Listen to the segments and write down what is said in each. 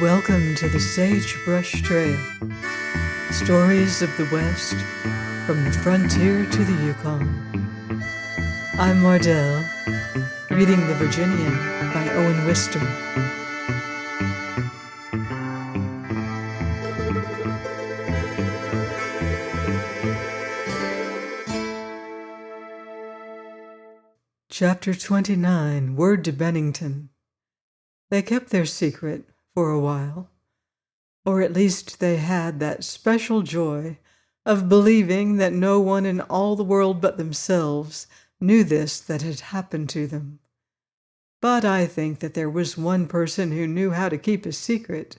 Welcome to the Sagebrush Trail. Stories of the West, from the frontier to the Yukon. I'm Mardell, reading The Virginian by Owen Wister. Chapter 29, Word to Bennington. They kept their secret for a while, or at least they had that special joy of believing that no one in all the world but themselves knew this that had happened to them. But I think that there was one person who knew how to keep a secret,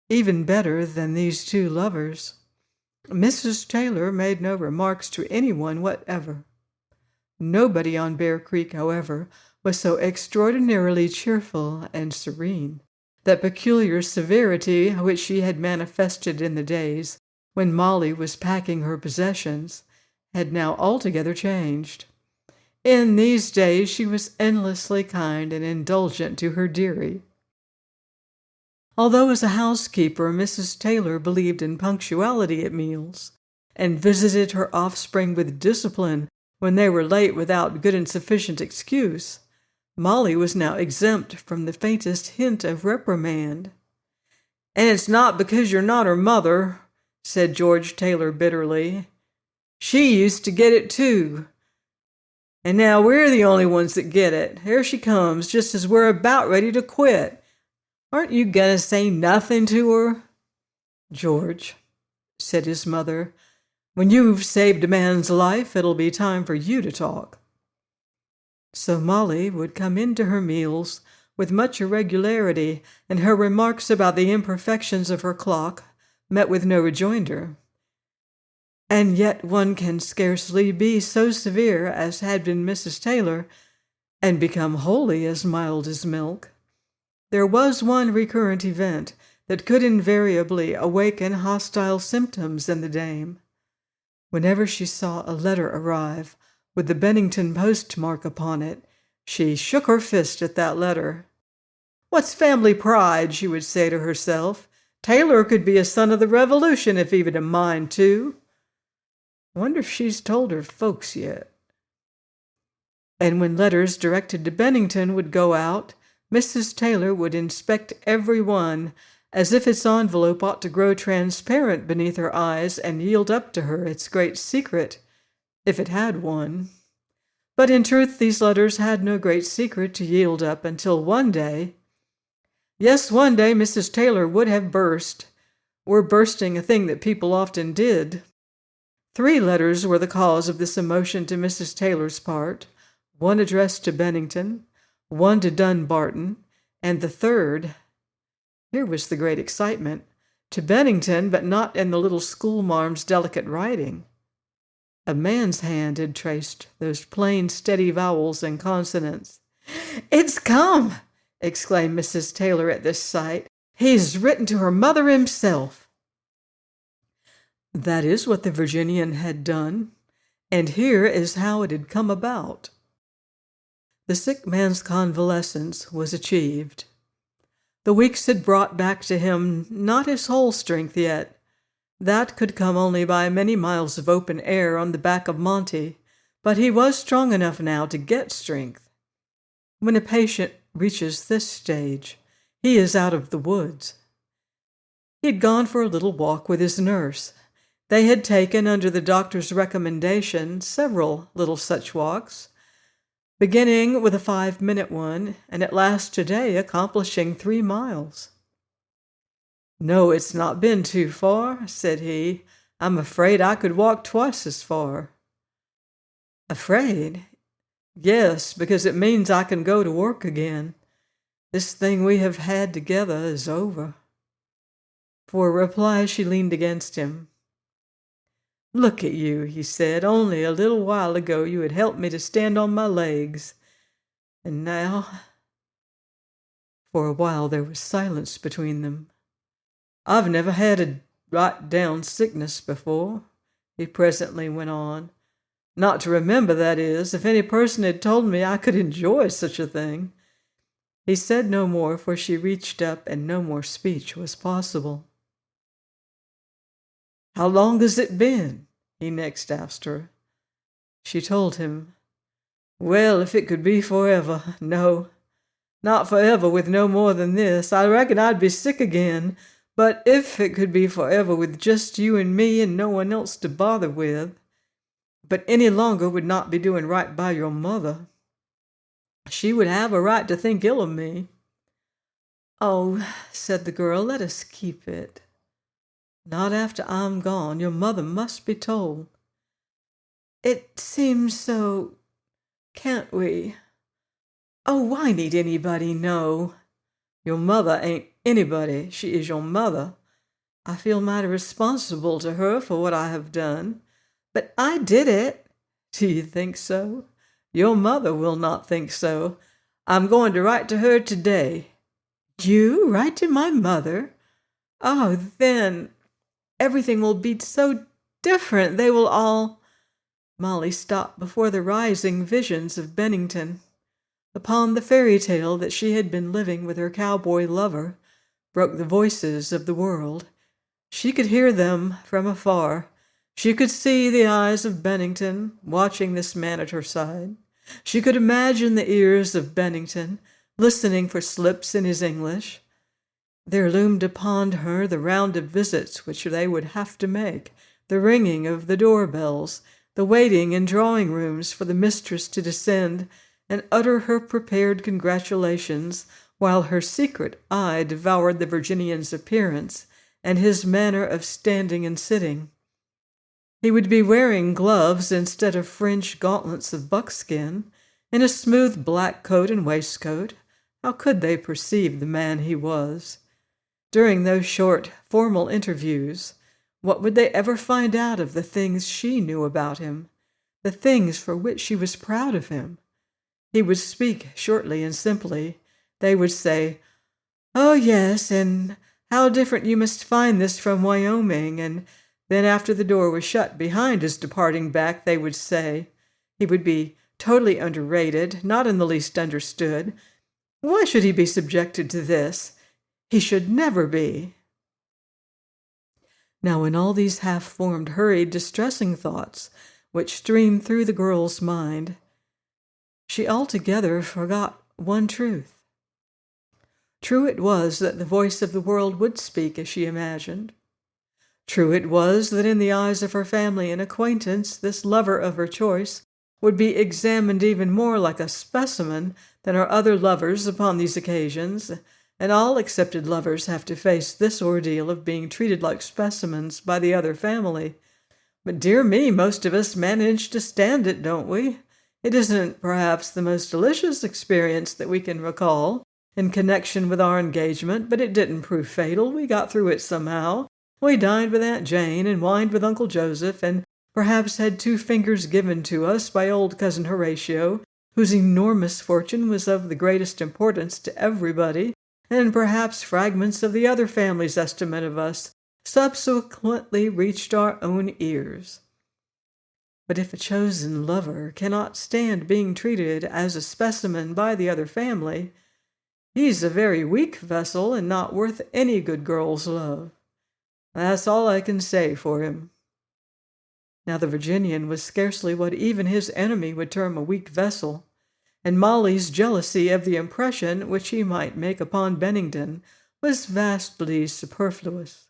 even better than these two lovers. Mrs. Taylor made no remarks to anyone whatever. Nobody on Bear Creek, however, was so extraordinarily cheerful and serene. That peculiar severity which she had manifested in the days when Molly was packing her possessions had now altogether changed. In these days she was endlessly kind and indulgent to her dearie. Although as a housekeeper Mrs. Taylor believed in punctuality at meals, and visited her offspring with discipline when they were late without good and sufficient excuse, Molly was now exempt from the faintest hint of reprimand. "And it's not because you're not her mother," said George Taylor bitterly. "She used to get it too. And now we're the only ones that get it. Here she comes, just as we're about ready to quit. Aren't you going to say nothing to her?" "George," said his mother, "when you've saved a man's life, it'll be time for you to talk." So Molly would come into her meals with much irregularity, and her remarks about the imperfections of her clock met with no rejoinder. And yet one can scarcely be so severe as had been Mrs. Taylor and become wholly as mild as milk. There was one recurrent event that could invariably awaken hostile symptoms in the dame. Whenever she saw a letter arrive with the Bennington postmark upon it, she shook her fist at that letter. "What's family pride?" she would say to herself. "Taylor could be a son of the Revolution if he'd a mind to. Wonder if she's told her folks yet." And when letters directed to Bennington would go out, Mrs. Taylor would inspect every one as if its envelope ought to grow transparent beneath her eyes and yield up to her its great secret, if it had one. But in truth these letters had no great secret to yield up until one day. Yes, one day Mrs. Taylor would have burst, were bursting a thing that people often did. 3 letters were the cause of this emotion to Mrs. Taylor's part, one addressed to Bennington, one to Dunbarton, and the third, here was the great excitement, to Bennington, but not in the little schoolmarm's delicate writing. A man's hand had traced those plain, steady vowels and consonants. "It's come!" exclaimed Mrs. Taylor at this sight. "He's written to her mother himself." That is what the Virginian had done, and here is how it had come about. The sick man's convalescence was achieved. The weeks had brought back to him not his whole strength yet. That could come only by many miles of open air on the back of Monty, but he was strong enough now to get strength. When a patient reaches this stage, he is out of the woods. He had gone for a little walk with his nurse. They had taken, under the doctor's recommendation, several little such walks, beginning with a 5-minute one, and at last today accomplishing 3 miles. "No, it's not been too far," said he. "I'm afraid I could walk twice as far." "Afraid?" "Yes, because it means I can go to work again. This thing we have had together is over." For reply she leaned against him. "Look at you," he said. "Only a little while ago you had helped me to stand on my legs. And now—" For a while there was silence between them. "I've never had a right-down sickness before," he presently went on. "Not to remember, that is. If any person had told me I could enjoy such a thing. He said no more, for she reached up, and no more speech was possible. "How long has it been?" he next asked her. She told him. "Well, if it could be forever. No, not forever with no more than this. I reckon I'd be sick again. But if it could be forever with just you and me and no one else to bother with. But any longer would not be doing right by your mother. She would have a right to think ill of me." "Oh," said the girl, "let us keep it." "Not after I'm gone. Your mother must be told." "It seems so. Can't we?" "Oh, why need anybody know?" "Your mother ain't anybody. She is your mother. I feel mighty responsible to her for what I have done." "But I did it." "Do you think so? Your mother will not think so. I'm going to write to her today." "You write to my mother? Oh, then everything will be so different. They will all—" Molly stopped before the rising visions of Bennington. Upon the fairy tale that she had been living with her cowboy lover broke the voices of the world. She could hear them from afar. She could see the eyes of Bennington watching this man at her side. She could imagine the ears of Bennington listening for slips in his English. There loomed upon her the round of visits which they would have to make, the ringing of the doorbells, the waiting in drawing rooms for the mistress to descend and utter her prepared congratulations, while her secret eye devoured the Virginian's appearance and his manner of standing and sitting. He would be wearing gloves instead of French gauntlets of buckskin, and a smooth black coat and waistcoat. How could they perceive the man he was? During those short, formal interviews, what would they ever find out of the things she knew about him, the things for which she was proud of him? He would speak shortly and simply. They would say, "Oh, yes, and how different you must find this from Wyoming," and then after the door was shut behind his departing back, they would say, he would be totally underrated, not in the least understood. Why should he be subjected to this? He should never be. Now, in all these half-formed, hurried, distressing thoughts which streamed through the girl's mind, she altogether forgot one truth. True it was that the voice of the world would speak as she imagined. True it was that in the eyes of her family and acquaintance, this lover of her choice would be examined even more like a specimen than are other lovers upon these occasions, and all accepted lovers have to face this ordeal of being treated like specimens by the other family. But dear me, most of us manage to stand it, don't we? It isn't perhaps the most delicious experience that we can recall in connection with our engagement, but it didn't prove fatal. We got through it somehow. We dined with Aunt Jane and wined with Uncle Joseph, and perhaps had 2 fingers given to us by old Cousin Horatio, whose enormous fortune was of the greatest importance to everybody, and perhaps fragments of the other family's estimate of us subsequently reached our own ears. But if a chosen lover cannot stand being treated as a specimen by the other family, he's a very weak vessel and not worth any good girl's love. That's all I can say for him. Now the Virginian was scarcely what even his enemy would term a weak vessel, and Molly's jealousy of the impression which he might make upon Bennington was vastly superfluous.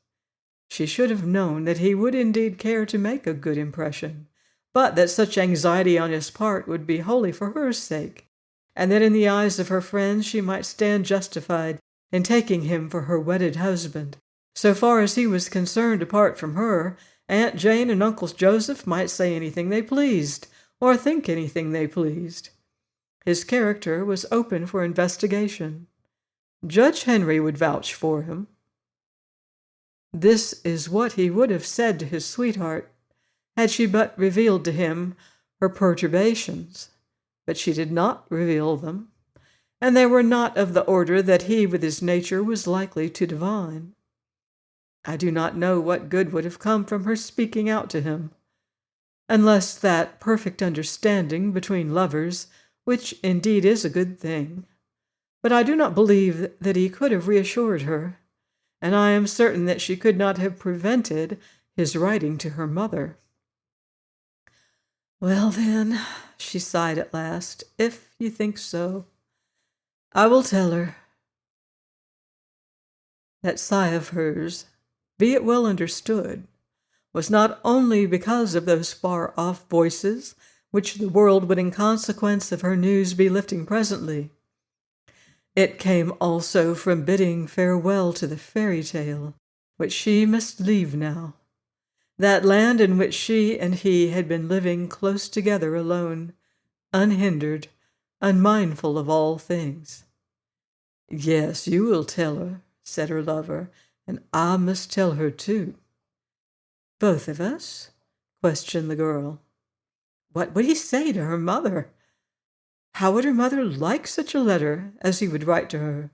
She should have known that he would indeed care to make a good impression, but that such anxiety on his part would be wholly for her sake, and that in the eyes of her friends she might stand justified in taking him for her wedded husband. So far as he was concerned apart from her, Aunt Jane and Uncle Joseph might say anything they pleased, or think anything they pleased. His character was open for investigation. Judge Henry would vouch for him. This is what he would have said to his sweetheart, had she but revealed to him her perturbations. But she did not reveal them, and they were not of the order that he with his nature was likely to divine. I do not know what good would have come from her speaking out to him, unless that perfect understanding between lovers, which indeed is a good thing. but I do not believe that he could have reassured her, and I am certain that she could not have prevented his writing to her mother. Well, then, she sighed at last, if you think so, I will tell her. That sigh of hers, be it well understood, was not only because of those far-off voices which the world would in consequence of her news be lifting presently. It came also from bidding farewell to the fairy tale which she must leave now, that land in which she and he had been living close together alone, unhindered, unmindful of all things. Yes, you will tell her, said her lover, and I must tell her too. Both of us? Questioned the girl. What would he say to her mother? How would her mother like such a letter as he would write to her?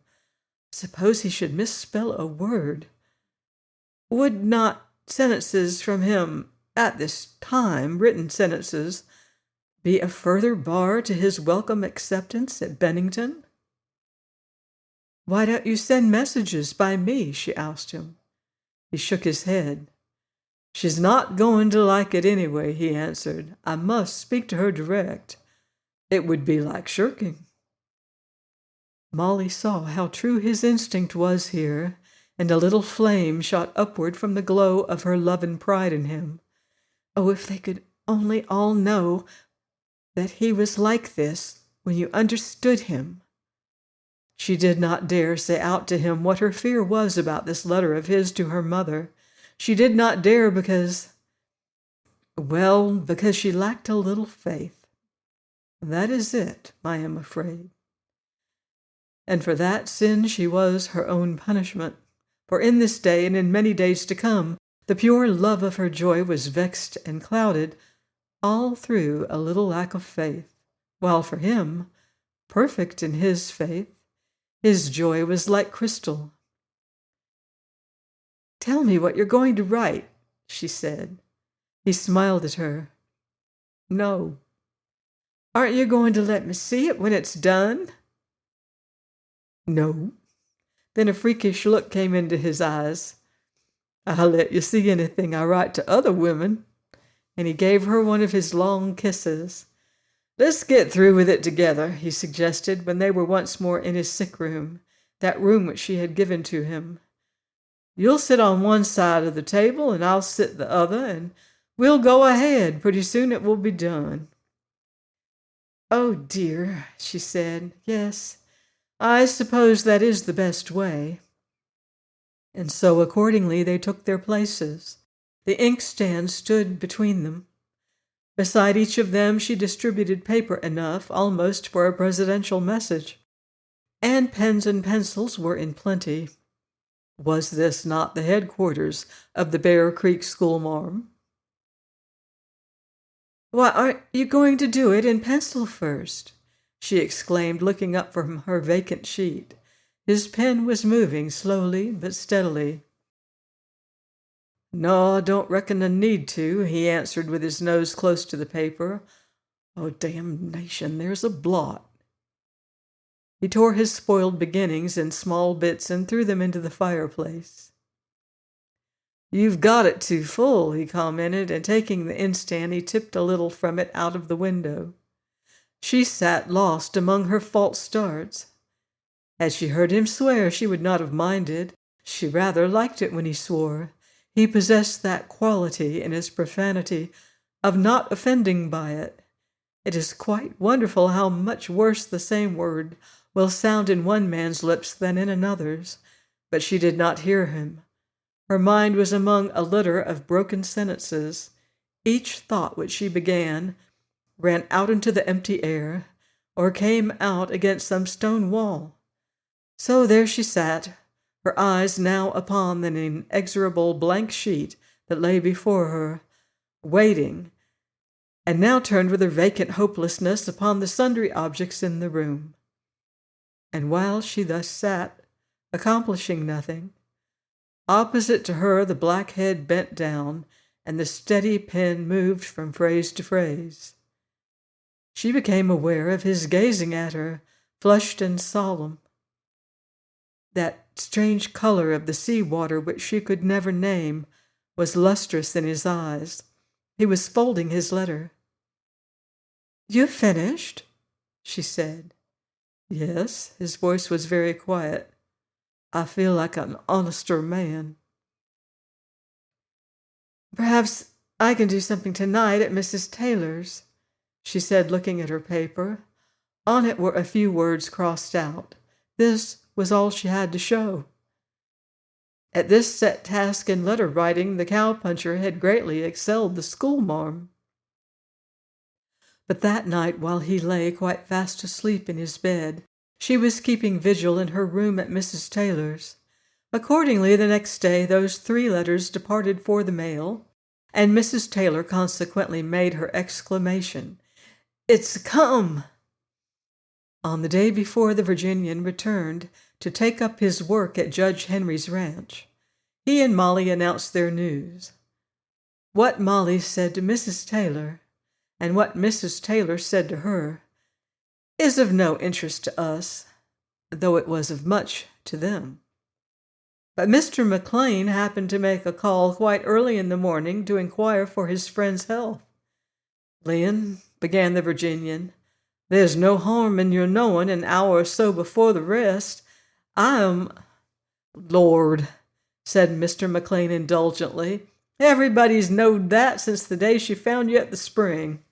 Suppose he should misspell a word? Would not sentences from him, at this time, written sentences, be a further bar to his welcome acceptance at Bennington? Why don't you send messages by me? She asked him. He shook his head. She's not going to like it anyway, he answered. I must speak to her direct. It would be like shirking. Molly saw how true his instinct was here, and a little flame shot upward from the glow of her love and pride in him. Oh, if they could only all know that he was like this when you understood him. She did not dare say out to him what her fear was about this letter of his to her mother. She did not dare because she lacked a little faith. That is it, I am afraid. And for that sin she was her own punishment. For in this day and in many days to come, the pure love of her joy was vexed and clouded, all through a little lack of faith, while for him, perfect in his faith, his joy was like crystal. Tell me what you're going to write, she said. He smiled at her. No. Aren't you going to let me see it when it's done? No. Then a freakish look came into his eyes. I'll let you see anything I write to other women. And he gave her one of his long kisses. Let's get through with it together, he suggested when they were once more in his sick room, that room which she had given to him. You'll sit on one side of the table, and I'll sit the other, and we'll go ahead. Pretty soon it will be done. Oh, dear, she said. Yes, I suppose that is the best way. And so accordingly they took their places. The inkstand stood between them. Beside each of them she distributed paper enough almost for a presidential message. And pens and pencils were in plenty. Was this not the headquarters of the Bear Creek Schoolmarm? Why, aren't you going to do it in pencil first? She exclaimed, looking up from her vacant sheet. His pen was moving slowly but steadily. No, I don't reckon I need to, he answered with his nose close to the paper. Oh, damnation, there's a blot. He tore his spoiled beginnings in small bits and threw them into the fireplace. You've got it too full, he commented, and taking the inkstand, he tipped a little from it out of the window. She sat lost among her false starts. Had she heard him swear, she would not have minded. She rather liked it when he swore. He possessed that quality in his profanity of not offending by it. It is quite wonderful how much worse the same word will sound in one man's lips than in another's. But she did not hear him. Her mind was among a litter of broken sentences. Each thought which she began ran out into the empty air, or came out against some stone wall. So there she sat, her eyes now upon an inexorable blank sheet that lay before her, waiting, and now turned with her vacant hopelessness upon the sundry objects in the room. And while she thus sat, accomplishing nothing, opposite to her the black head bent down, and the steady pen moved from phrase to phrase. She became aware of his gazing at her, flushed and solemn. That strange color of the sea water which she could never name was lustrous in his eyes. He was folding his letter. "You've finished?" she said. "Yes." His voice was very quiet. "I feel like an honester man." "Perhaps I can do something tonight at Mrs. Taylor's," she said, looking at her paper. On it were a few words crossed out. This was all she had to show. At this set task in letter writing, the cowpuncher had greatly excelled the schoolmarm. But that night, while he lay quite fast asleep in his bed, she was keeping vigil in her room at Mrs. Taylor's. Accordingly, the next day those 3 letters departed for the mail, and Mrs. Taylor consequently made her exclamation, "It's come!" On the day before the Virginian returned to take up his work at Judge Henry's ranch, he and Molly announced their news. What Molly said to Mrs. Taylor, and what Mrs. Taylor said to her, is of no interest to us, though it was of much to them. But Mr. McLean happened to make a call quite early in the morning to inquire for his friend's health. "Lynn," began the Virginian, "there's no harm in your knowing an hour or so before the rest. I am—" "Lord," said Mr. McLean indulgently, "everybody's knowed that since the day she found you at the spring."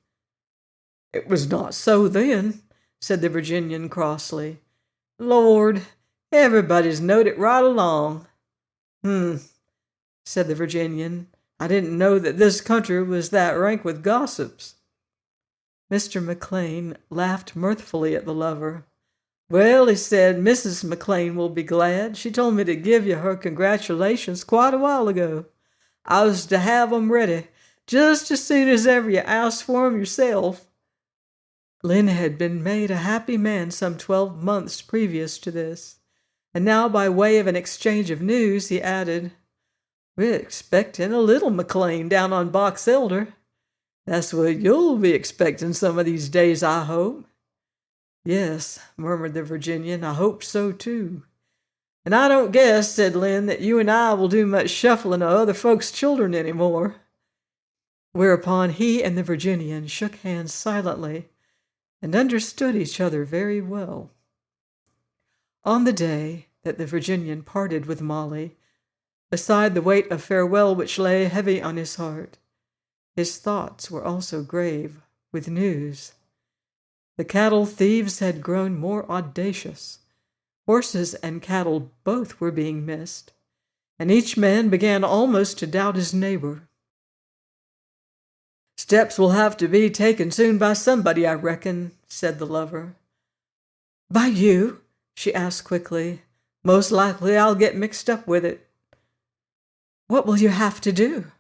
"It was not so then," said the Virginian crossly. "Lord, everybody's knowed it right along." Said the Virginian. "I didn't know that this country was that rank with gossips." Mr. McLean laughed mirthfully at the lover. "Well," he said, "Mrs. McLean will be glad. She told me to give you her congratulations quite a while ago. I was to have 'em ready just as soon as ever you asked for 'em yourself." Lynn had been made a happy man some 12 months previous to this, and now by way of an exchange of news he added, "We're expecting a little McLean down on Box Elder. That's what you'll be expecting some of these days, I hope." "Yes," murmured the Virginian, "I hope so, too." "And I don't guess," said Lynn, "that you and I will do much shuffling of other folks' children any more." Whereupon he and the Virginian shook hands silently and understood each other very well. On the day that the Virginian parted with Molly, beside the weight of farewell which lay heavy on his heart, his thoughts were also grave with news. The cattle thieves had grown more audacious. Horses and cattle both were being missed, and each man began almost to doubt his neighbor. "Steps will have to be taken soon by somebody, I reckon," said the lover. "By you?" she asked quickly. "Most likely I'll get mixed up with it." "What will you have to do?"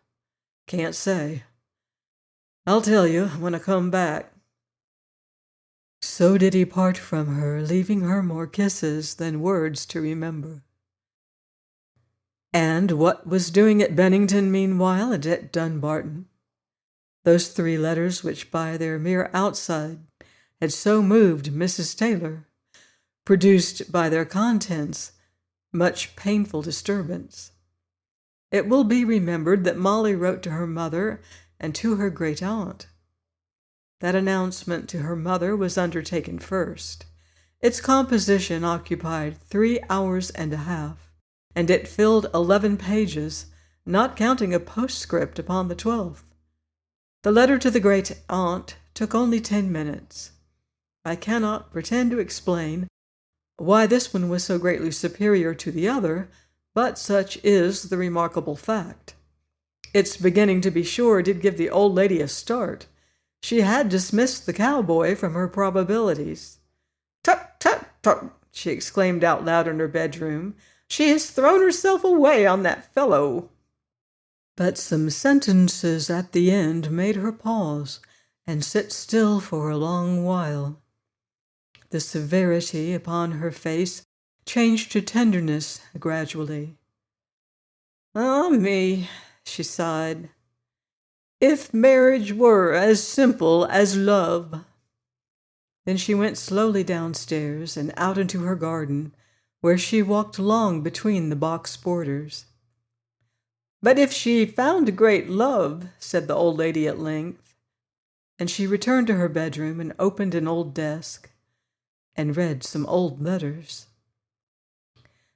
"Can't say. I'll tell you when I come back." So did he part from her, leaving her more kisses than words to remember. And what was doing at Bennington meanwhile and at Dunbarton? Those 3 letters which by their mere outside had so moved Mrs. Taylor, produced by their contents much painful disturbance. It will be remembered that Molly wrote to her mother and to her great-aunt. That announcement to her mother was undertaken first. Its composition occupied 3 hours and a half, and it filled 11 pages, not counting a postscript upon the 12th. The letter to the great-aunt took only 10 minutes. I cannot pretend to explain why this one was so greatly superior to the other, but such is the remarkable fact. Its beginning, to be sure, did give the old lady a start. She had dismissed the cowboy from her probabilities. "Tut, tut, tut!" she exclaimed out loud in her bedroom. "She has thrown herself away on that fellow." But some sentences at the end made her pause and sit still for a long while. The severity upon her face changed to tenderness gradually. "Ah me," she sighed, "if marriage were as simple as love." Then she went slowly downstairs and out into her garden, where she walked long between the box borders. "But if she found a great love," said the old lady at length, and she returned to her bedroom and opened an old desk and read some old letters.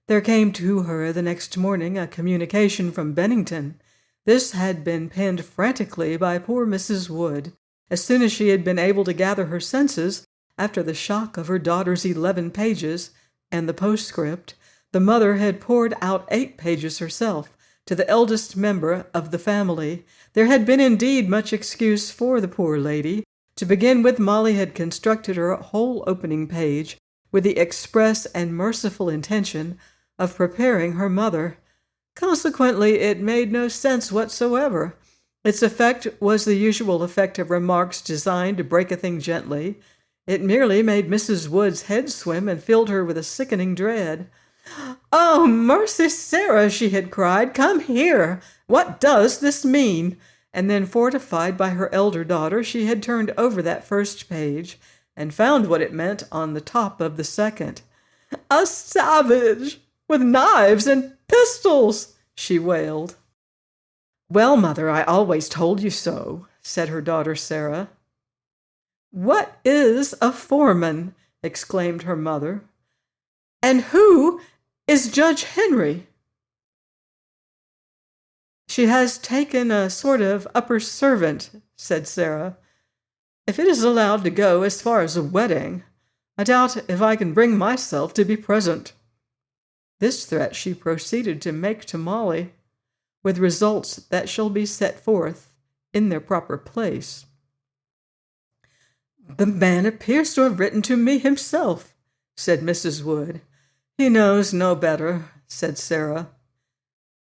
There came to her the next morning a communication from Bennington. This had been penned frantically by poor Mrs. Wood. As soon as she had been able to gather her senses, after the shock of her daughter's 11 pages and the postscript, the mother had poured out 8 pages herself to the eldest member of the family. There had been indeed much excuse for the poor lady. To begin with, Molly had constructed her whole opening page with the express and merciful intention of preparing her mother. Consequently, it made no sense whatsoever. Its effect was the usual effect of remarks designed to break a thing gently. It merely made Mrs. Wood's head swim and filled her with a sickening dread. "Oh, mercy, Sarah," she had cried, "come here! What does this mean?" And then, fortified by her elder daughter, she had turned over that first page and found what it meant on the top of the second. "A savage! With knives and pistols!" she wailed. "Well, mother, I always told you so," said her daughter Sarah. "What is a foreman?" exclaimed her mother. "And who is Judge Henry?" "She has taken a sort of upper servant," said Sarah. "If it is allowed to go as far as a wedding, I doubt if I can bring myself to be present." This threat she proceeded to make to Molly, with results that shall be set forth in their proper place. "The man appears to have written to me himself," said Mrs. Wood. "He knows no better," said Sarah.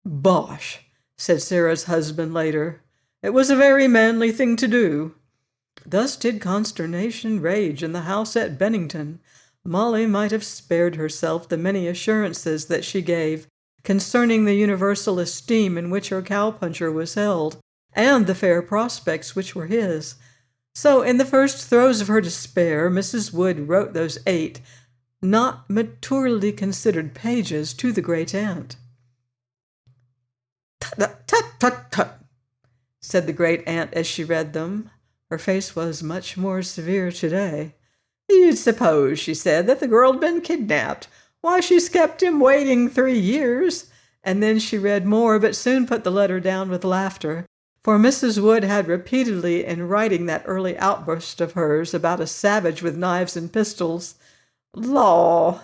"Bosh," said Sarah's husband later. "It was a very manly thing to do." Thus did consternation rage in the house at Bennington. Molly might have spared herself the many assurances that she gave concerning the universal esteem in which her cowpuncher was held, and the fair prospects which were his. So, in the first throes of her despair, Mrs. Wood wrote those 8 not maturely considered pages to the great aunt. "Tut, tut, tut, tut," said the great aunt as she read them. Her face was much more severe today. "You'd suppose," she said, "that the girl had been kidnapped. Why, she's kept him waiting 3 years." And then she read more, but soon put the letter down with laughter, for Mrs. Wood had repeatedly, in writing that early outburst of hers about a savage with knives and pistols. "Law,"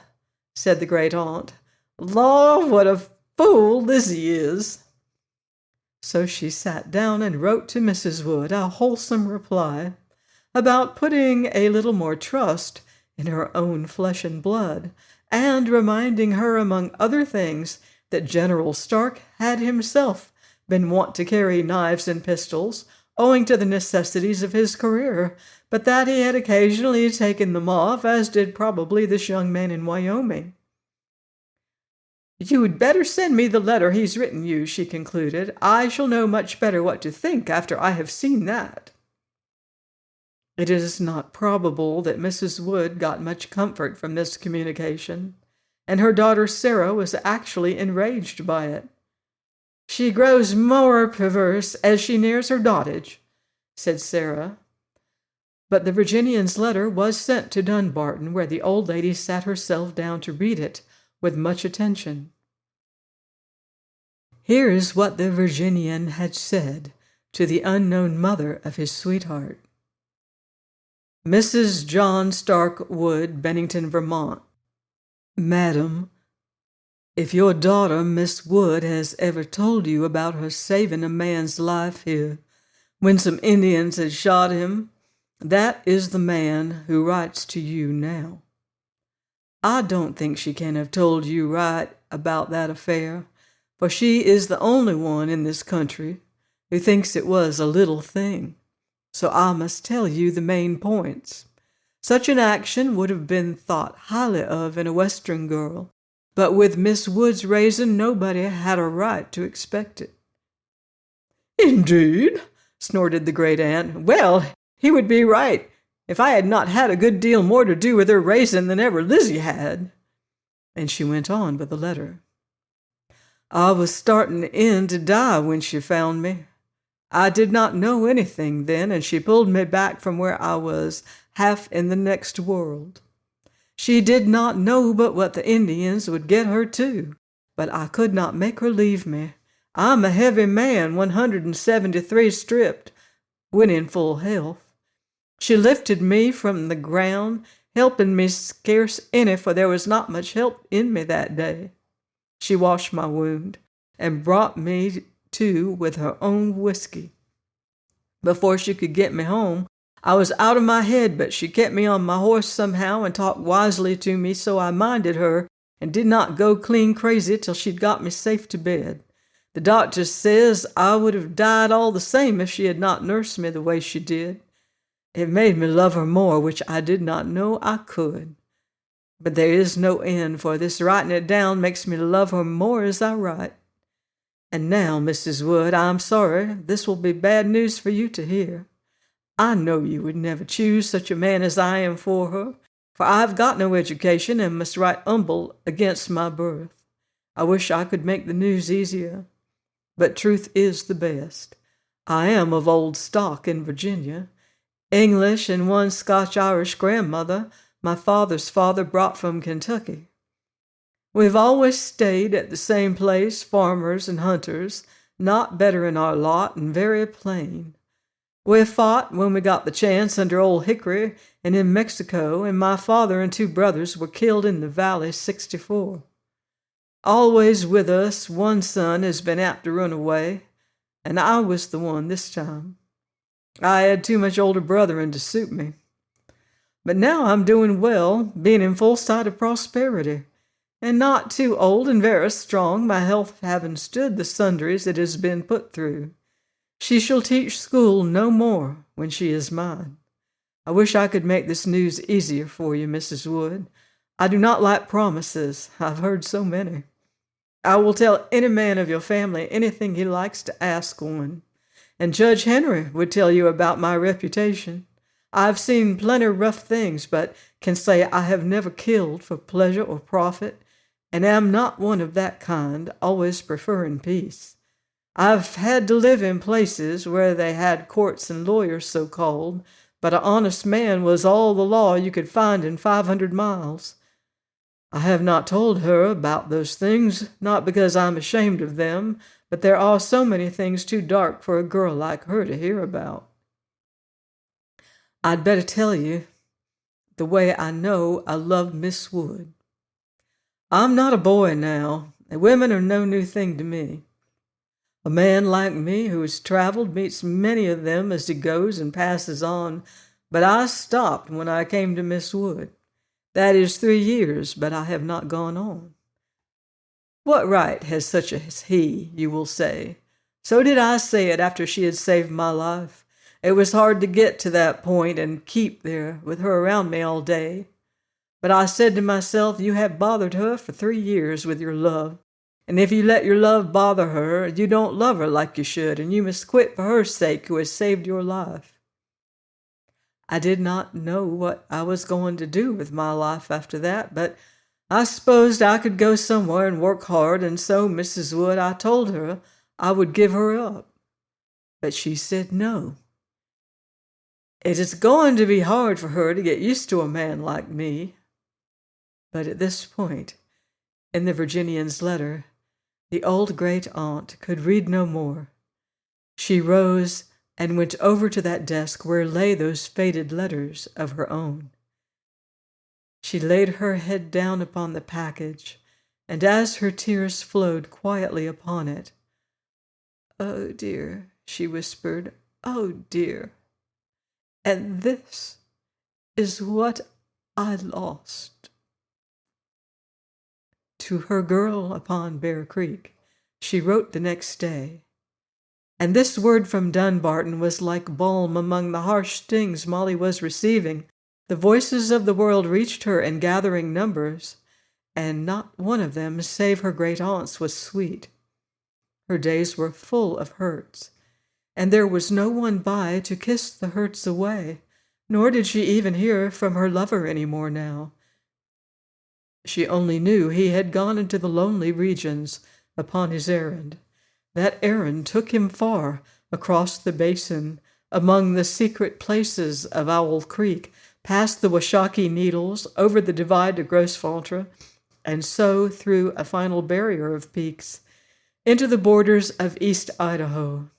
said the great aunt, "law, what a fool Lizzie is." So she sat down and wrote to Mrs. Wood a wholesome reply about putting a little more trust in her own flesh and blood, and reminding her, among other things, that General Stark had himself been wont to carry knives and pistols, owing to the necessities of his career, but that he had occasionally taken them off, as did probably this young man in Wyoming. "You'd better send me the letter he's written you," she concluded. "I shall know much better what to think after I have seen that." It is not probable that Mrs. Wood got much comfort from this communication, and her daughter Sarah was actually enraged by it. "She grows more perverse as she nears her dotage," said Sarah. But the Virginian's letter was sent to Dunbarton, where the old lady sat herself down to read it with much attention. Here is what the Virginian had said to the unknown mother of his sweetheart. Mrs. John Stark Wood, Bennington, Vermont. Madam, if your daughter, Miss Wood, has ever told you about her saving a man's life here when some Indians had shot him, that is the man who writes to you now. I don't think she can have told you right about that affair, for she is the only one in this country who thinks it was a little thing. So I must tell you the main points. Such an action would have been thought highly of in a Western girl, but with Miss Wood's raising, nobody had a right to expect it. "Indeed?" snorted the great aunt. "Well, he would be right if I had not had a good deal more to do with her raising than ever Lizzie had." And she went on with the letter. I was starting in to die when she found me. I did not know anything then, and she pulled me back from where I was, half in the next world. She did not know but what the Indians would get her too, but I could not make her leave me. I'm a heavy man, 173 stripped, when in full health. She lifted me from the ground, helping me scarce any, for there was not much help in me that day. She washed my wound and brought me to with her own whiskey. Before she could get me home, I was out of my head, but she kept me on my horse somehow and talked wisely to me, so I minded her and did not go clean crazy till she'd got me safe to bed. The doctor says I would have died all the same if she had not nursed me the way she did. It made me love her more, which I did not know I could. But there is no end, for this writing it down makes me love her more as I write. And now, Mrs. Wood, I am sorry this will be bad news for you to hear. I know you would never choose such a man as I am for her, for I have got no education and must write humble against my birth. I wish I could make the news easier, but truth is the best. I am of old stock in Virginia, English and one Scotch-Irish grandmother my father's father brought from Kentucky. We've always stayed at the same place, farmers and hunters, not better in our lot and very plain. We fought when we got the chance under Old Hickory and in Mexico, and my father and 2 brothers were killed in the valley '64. Always with us, one son has been apt to run away, and I was the one this time. I had too much older brethren to suit me. But now I'm doing well, being in full sight of prosperity, and not too old and very strong, my health having stood the sundries it has been put through. She shall teach school no more when she is mine. I wish I could make this news easier for you, Mrs. Wood. I do not like promises. I've heard so many. I will tell any man of your family anything he likes to ask one, and Judge Henry would tell you about my reputation. I've seen plenty rough things, but can say I have never killed for pleasure or profit, and am not one of that kind, always preferring peace. I've had to live in places where they had courts and lawyers so-called, but an honest man was all the law you could find in 500 miles. I have not told her about those things, not because I'm ashamed of them, but there are so many things too dark for a girl like her to hear about. I'd better tell you the way I know I love Miss Wood. I'm not a boy now, and women are no new thing to me. A man like me who has traveled meets many of them as he goes and passes on, but I stopped when I came to Miss Wood. That is 3 years, but I have not gone on. What right has such as he, you will say? So did I say it after she had saved my life. It was hard to get to that point and keep there with her around me all day. But I said to myself, you have bothered her for 3 years with your love. And if you let your love bother her, you don't love her like you should, and you must quit for her sake who has saved your life. I did not know what I was going to do with my life after that, but I supposed I could go somewhere and work hard, and so, Mrs. Wood, I told her I would give her up. But she said no. It is going to be hard for her to get used to a man like me. But at this point, in the Virginian's letter, the old great-aunt could read no more. She rose and went over to that desk where lay those faded letters of her own. She laid her head down upon the package, and as her tears flowed quietly upon it, "Oh, dear," she whispered, "oh, dear. And this is what I lost." To her girl upon Bear Creek, she wrote the next day, and this word from Dunbarton was like balm among the harsh stings Molly was receiving. The voices of the world reached her in gathering numbers, and not one of them, save her great-aunt's, was sweet. Her days were full of hurts, and there was no one by to kiss the hurts away, nor did she even hear from her lover any more now. She only knew he had gone into the lonely regions upon his errand. That errand took him far, across the basin, among the secret places of Owl Creek, past the Washakie Needles, over the divide to Gros Ventre, and so through a final barrier of peaks, into the borders of East Idaho.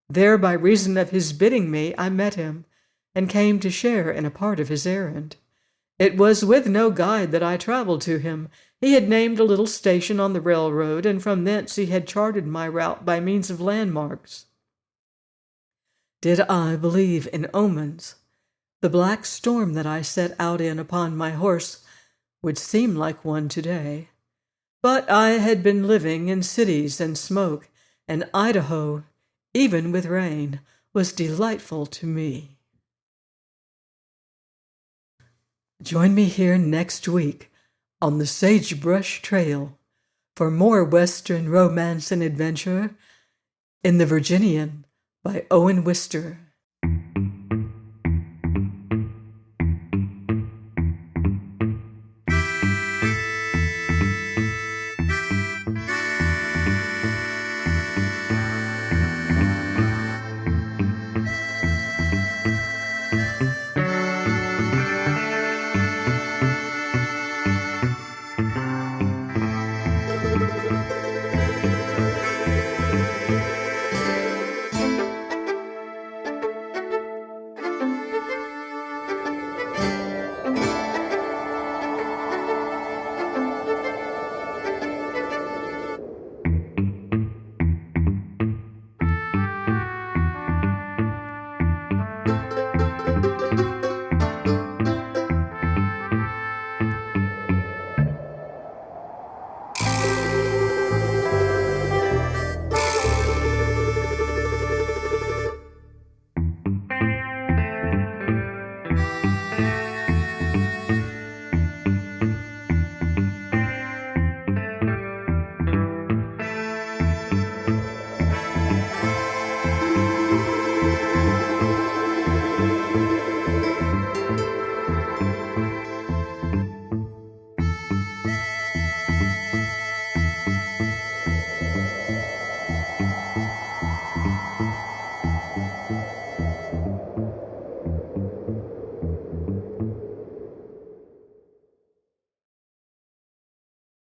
There, by reason of his bidding me, I met him, and came to share in a part of his errand. It was with no guide that I traveled to him. He had named a little station on the railroad, and from thence he had charted my route by means of landmarks. Did I believe in omens, the black storm that I set out in upon my horse would seem like one today. But I had been living in cities and smoke, and Idaho, even with rain, was delightful to me. Join me here next week on the Sagebrush Trail for more Western romance and adventure in the Virginian by Owen Wister.